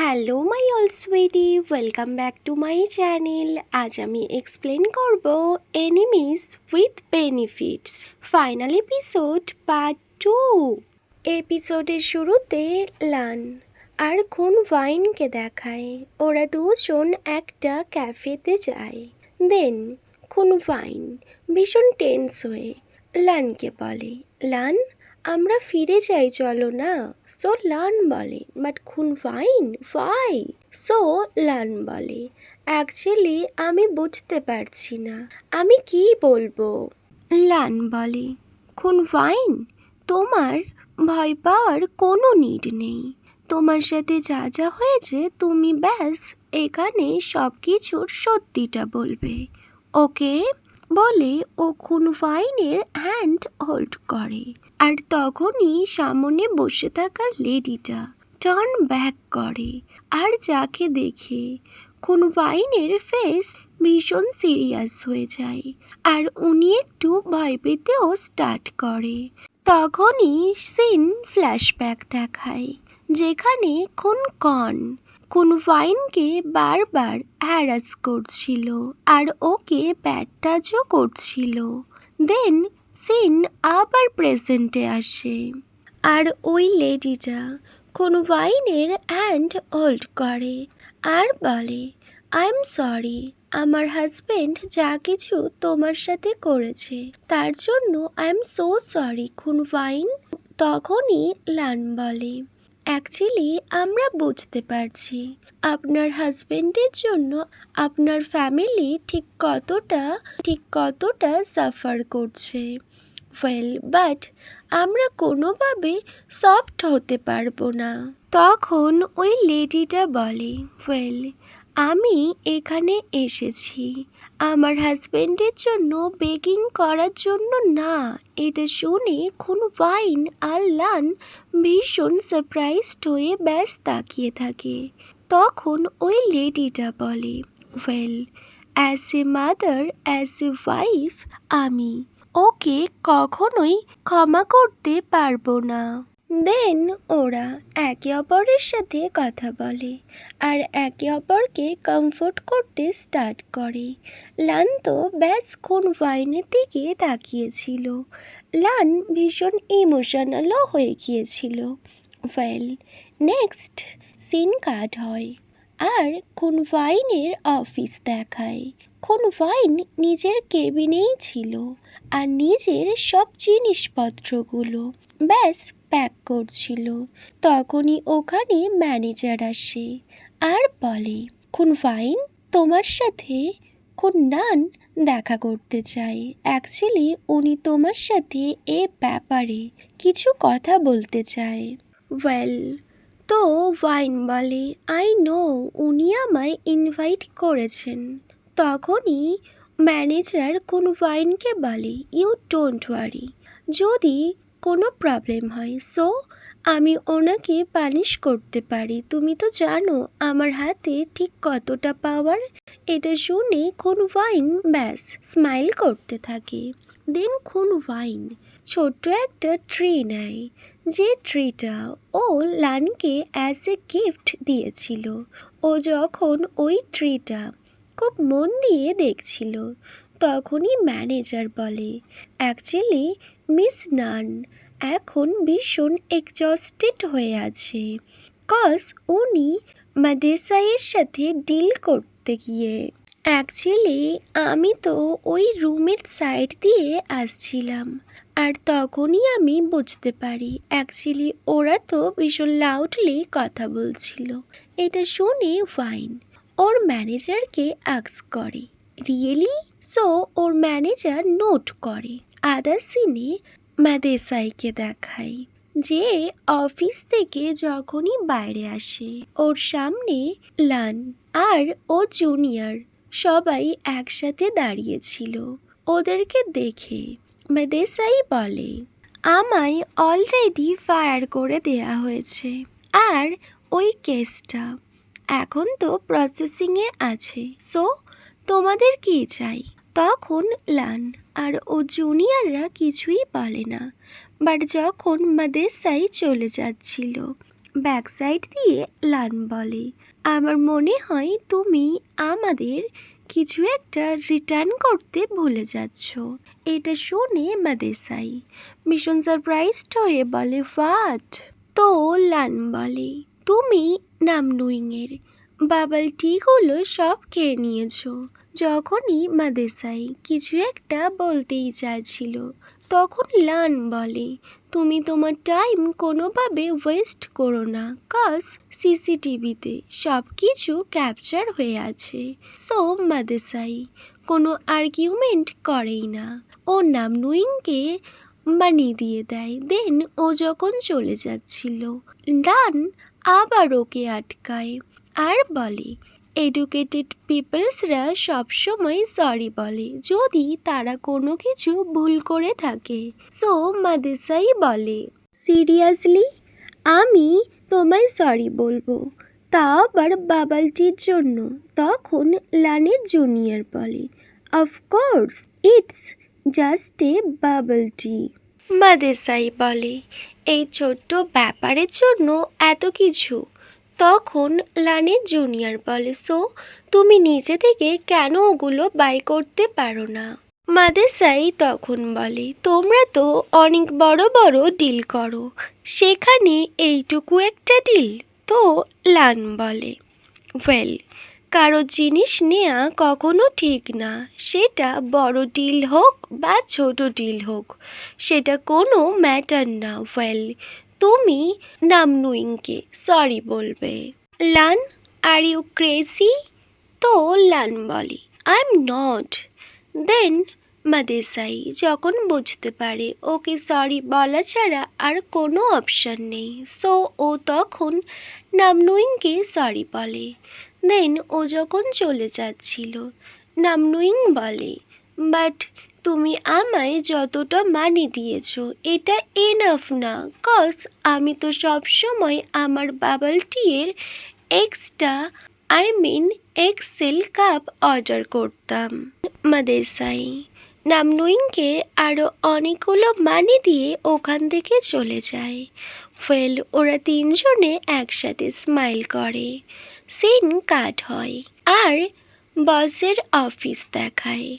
Hello my all sweetie, welcome back to my channel. আজ আমি explain করব enemies with benefits final episode part 2। এপিসোডের শুরুতে লান আর খুন ওয়াইনকে দেখায়। ওরা দুজন একটা ক্যাফেতে যায়। দেন খুন ওয়াইন ভীষণ টেন্স হয়ে লানকে বলে, লান আমরা ফিরে যাই চলো না। সো লান বলে, বাট খুন ওয়াইন ওয়াই? সো লান বলে, অ্যাকচুয়ালি আমি বুঝতে পারছি না আমি কি বলবো। লান বলে, খুন ওয়াইন তোমার ভয় পাওয়ার কোনো নিড নেই। তোমার সাথে যা যা হয়েছে তুমি ব্যাস এখানে সব কিছুর সত্যিটা বলবে, ওকে? বলে ও খুন ওয়াইনের হ্যান্ড হোল্ড করে। আর তখনই সামনে বসে থাকা লেডিটা টার্ন ব্যাক করে আর যাকে দেখে খুন ওয়াইনের ফেস ভীষণ সিরিয়াস হয়ে যায় আর উনি একটু ভয় পেতেও স্টার্ট করে। তখনই সিন ফ্ল্যাশব্যাক দেখায় যেখানে খুন ওয়াইনকে বারবার হ্যারাস করছিল আর ওকে ব্যাড টাচও করছিল। দেন সিন আবার প্রেজেন্টে আসে আর ওই লেডিটা খুন ওয়াইনের হ্যান্ড হোল্ড করে আর বলে, আই এম সরি, আমার হাজবেন্ড যা কিছু তোমার সাথে করেছে তার জন্য আই এম সো সরি খুন ওয়াইন। তখনই লান বলে, অ্যাকচুয়ালি আমরা বুঝতে পারছি আপনার হাজবেন্ডের জন্য আপনার ফ্যামিলি ঠিক কতটা সাফার করছে। ওয়েল বাট আমরা কোনোভাবে সফট হতে পারবো না। তখন ওই লেডিটা বলে, ওয়েল আমি এখানে এসেছি আমার হাজবেন্ডের জন্য বেকিং করার জন্য না। এটা শুনে খুন ওয়াইন আর লান ভীষণ সারপ্রাইজড হয়ে ব্যাস তাকিয়ে থাকে। তখন ওই লেডিটা বলে, well as a mother as a wife আমি ওকে কখনোই ক্ষমা করতে পারবো না। দেন ওরা একে অপরের সাথে কথা বলে আর একে অপরকে কমফোর্ট করতে স্টার্ট করে। লান তো ব্যাস খুন ওয়াইনের দিকে তাকিয়েছিল। লান ভীষণ ইমোশনালও হয়ে গিয়েছিল। ওয়েল নেক্সট সিন কাট হয় আর খুন ওয়াইনের অফিস দেখায়। খুন ওয়াইন নিজের কেবিনেই ছিল আর নিজের সব জিনিসপত্রগুলো ব্যাস প্যাক করছিল। তখনই ওখানে ম্যানেজার আসে আর বলে, খুন ওয়াইন তোমার সাথে খুন নান দেখা করতে চাই। অ্যাকচুয়ালি উনি তোমার সাথে এ ব্যাপারে কিছু কথা বলতে চায়। ওয়েল তো ওয়াইন বলে, আই নো উনি আমায় ইনভাইট করেছেন। তখনই ম্যানেজার কোন ওয়াইনকে বলে, ইউ ডোন্ট ওয়ারি, যদি কোনো প্রবলেম হয় সো আমি ওনাকে পানিশ করতে পারি। তুমি তো জানো আমার হাতে ঠিক কতটা পাওয়ার। এটা শুনে খুন ওয়াইন ব্যাস স্মাইল করতে থাকে। দেন খুন ওয়াইন ছোট্ট একটা ট্রি নেয়, যে ট্রিটা ও লানকে অ্যাজ এ গিফট দিয়েছিল। ও যখন ওই ট্রিটা খুব মন দিয়ে দেখছিল তখনই ম্যানেজার বলে, অ্যাকচুয়ালি মিস নান এখন ভীষণ এক্সস্টেড হয়ে আছে কজ উনি মাদেসাইয়ের সাথে ডিল করতে গিয়ে। অ্যাকচুয়ালি আমি তো ওই রুমের সাইড দিয়ে আসছিলাম আর তখনই আমি বুঝতে পারি অ্যাকচুয়ালি ওরা তো ভীষণ লাউডলি কথা বলছিল। এটা শুনে ওয়াইন ওর ম্যানেজারকে আস্ক করে, রিয়েলি? সো ওর ম্যানেজার নোট করে। আদার সিনে মাদেসাইকে দেখায় যে অফিস থেকে যখনই বাইরে আসে ওর সামনে লান আর ও জুনিয়র সবাই একসাথে দাঁড়িয়েছিল। ওদেরকে দেখে মাদেসাই বলে, আমায় অলরেডি ফায়ার করে দেয়া হয়েছে আর ওই কেসটা এখন তো প্রসেসিংয়ে আছে, সো তোমাদের কি চাই? তখন লান আর ও জুনিয়ররা কিছুই বলে না। বাট যখন মাদেসাই চলে যাচ্ছিল ব্যাক সাইড দিয়ে লান বলে, আমার মনে হয় তুমি আমাদের কিছু একটা রিটার্ন করতে ভুলে যাচ্ছ। এটা শুনে মাদেসাই ভীষণ সারপ্রাইজড হয়ে বলে, হোয়াট? তো লান বলে, তুমি নামনুইংয়ের বাবল টিগুলো সব খেয়ে নিয়েছো। যখনই মাদেসাই কিছু একটা বলতেই চাইছিল, তখন লান বলে, তুমি তোমার টাইম কোনোভাবে ওয়েস্ট করো না, কজ সিসিটিভিতে সব কিছু ক্যাপচার হয়ে আছে। সো মাদেসাই কোনো আর্কিউমেন্ট করেই না, ও নামনুইংকে মানি দিয়ে দেয়। দেন ও যখন চলে যাচ্ছিল, লান আবার ওকে আটকায় আর বলে, এডুকেটেড পিপলসরা সবসময় সরি বলে যদি তারা কোনো কিছু ভুল করে থাকে। সো মাদেসাই বলে, সিরিয়াসলি আমি তোমায় সরি বলবো, তা আবার বাবালটির জন্য? তখন লানের জুনিয়র বলে, of course it's just a bubble tea. মাদেসাই বলে, এই ছোট্ট ব্যাপারের জন্য এত কিছু? তখন লানের জুনিয়র বলে, সো তুমি নিজে থেকে কেন ওগুলো বাই করতে পারো না? মাদেসাই তখন বলে, তোমরা তো অনেক বড় বড় ডিল করো, সেখানে এইটুকু একটা ডিল? তো লান বলে, ওয়েল, কারো জিনিস নেওয়া কখনো ঠিক না, সেটা বড় ডিল হোক বা ছোট ডিল হোক, সেটা কোনো ম্যাটার না। ওয়েল, তুমি নামনুইংকে সরি বলবে। লান, আর ইউ ক্রেজি? তো লান বলে, আই এম নট। দেন মাদেসাই যখন বুঝতে পারে ওকে সরি বলা ছাড়া আর কোনো অপশান নেই, সো ও তখন নামনুইংকে সরি বলে। দেন ও যখন চলে যাচ্ছিল, নামনুইং বলে, বাট তুমি আমায় যতটা মানি দিয়েছো এটা এনাফ না, কজ আমি তো সবসময় আমার বাবল টিয়ের এক্সট্রা এক্সেল কাপ অর্ডার করতাম। মাদেসাই নামনুইংকে আরও অনেকগুলো মানি দিয়ে ওখান থেকে চলে যায়। ওয়েল, ওরা তিনজনে একসাথে স্মাইল করে। সিন কাট হয় আর বসের অফিস দেখায়।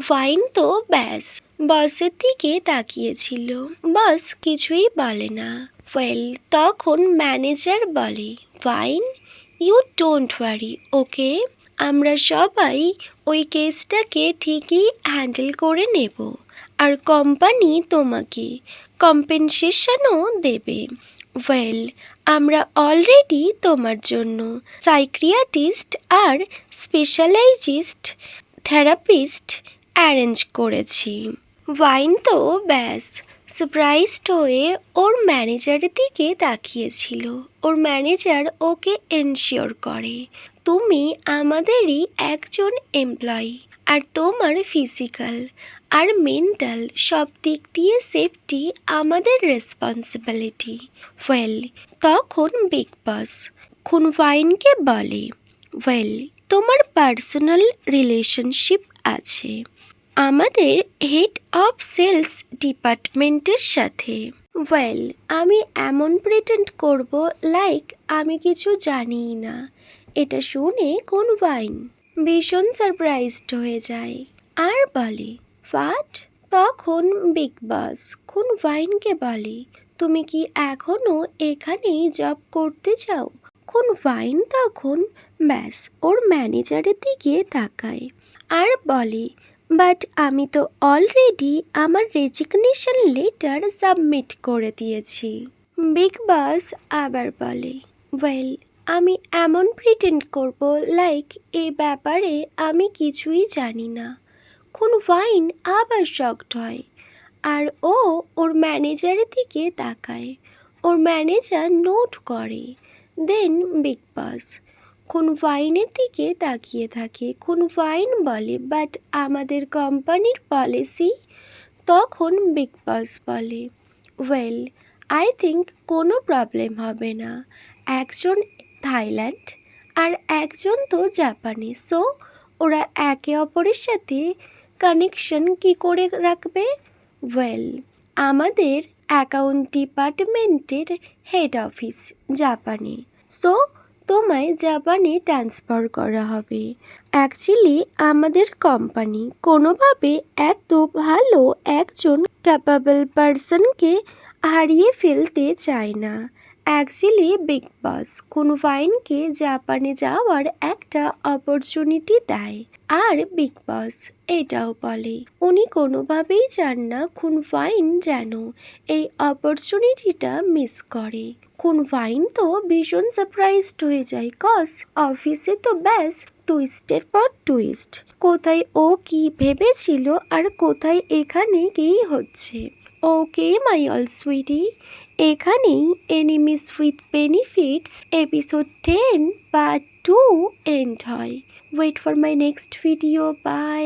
ওয়াইন তো ব্যাস বসের দিকে তাকিয়েছিল, বস কিছুই বলে না। ওয়েল, তখন ম্যানেজার বলে, ওয়াইন, ইউ ডোন্ট ওয়ারি, ওকে? আমরা সবাই ওই কেসটাকে ঠিকই হ্যান্ডেল করে নেব, আর কোম্পানি তোমাকে কম্পেনসেশনও দেবে। ওয়েল, আমরা অলরেডি তোমার জন্য সাইক্রিয়াটিস্ট আর স্পেশালাইজিস্ট থেরাপিস্ট অ্যারেঞ্জ করেছি। ওয়াইন তো ব্যাস সারপ্রাইজড হয়ে ওর ম্যানেজারের দিকে তাকিয়েছিল। ওর ম্যানেজার ওকে এনশিওর করে, তুমি আমাদেরই একজন এমপ্লয়ি, আর তোমার ফিজিক্যাল আর মেন্টাল সব দিক দিয়ে সেফটি আমাদের রেসপন্সিবিলিটি। ওয়েল, তখন বিগ বস খুনওয়াইনকে বলে, ওয়েল, তোমার পার্সোনাল রিলেশনশিপ আছে আমাদের হেড অফ সেলস ডিপার্টমেন্টের সাথে। ওয়েল, আমি এমন প্রিটেন্ড করব লাইক আমি কিছু জানিই না। এটা শুনে খুনওয়াইন ভীষণ সারপ্রাইজড হয়ে যায় আর বলে, হোয়াট? তখন বিগ বস খুনওয়াইনকে বলে, তুমি কি এখনও এখানেই জব করতে চাও? খুনওয়াইন তখন ব্যাস ওর ম্যানেজারের দিকে তাকায় আর বলে, বাট আমি তো অলরেডি আমার রেজিগনেশন লেটার সাবমিট করে দিয়েছি। বিগ বস আবার বলে, ওয়েল, আমি এমন প্রিটেন্ড করব লাইক এই ব্যাপারে আমি কিছুই জানি না। খুনওয়াইন আবার শকড হয় আর ও ওর ম্যানেজারের দিকে তাকায়। ওর ম্যানেজার নোট করে। দেন বিগ বস খুনওয়াইনের দিকে তাকিয়ে থাকে। খুনওয়াইন বলে, বাট আমাদের কোম্পানির পলিসি। তখন বিগ বস বলে, ওয়েল, আই থিঙ্ক কোনো প্রবলেম হবে না। একজন থাইল্যান্ড আর একজন তো জাপানি, সো ওরা একে অপরের সাথে কানেকশন কি করে রাখবে? ওয়েল, আমাদের অ্যাকাউন্ট ডিপার্টমেন্টের হেড অফিস জাপানে। সো তোমায় জাপানে ট্রান্সফার করা হবে। অ্যাকচুয়ালি আমাদের কোম্পানি কোনোভাবে এত ভালো একজন ক্যাপাবল পারসনকে হারিয়ে ফেলতে চায় না। অ্যাকচুয়ালি বিগ বস খুনফাইনকে জাপানে যাওয়ার একটা অপরচুনিটি দেয়, আর বিগ বস এটাও বলে উনি কোনোভাবেই চান না খুনফাইন যেন এই অপরচুনিটিটা মিস করে। খুনফাইন তো ভীষণ সারপ্রাইজড হয়ে যায়, কজ অফিসে তো ব্যাস টুইস্টের পর টুইস্ট, কোথায় ও কি ভেবেছিল আর কোথায় এখানে কি হচ্ছে। ওকে মাই অল সুইটি, এখানেই enemies with benefits episode 10 part 2 end হয়। Wait for my next video. By.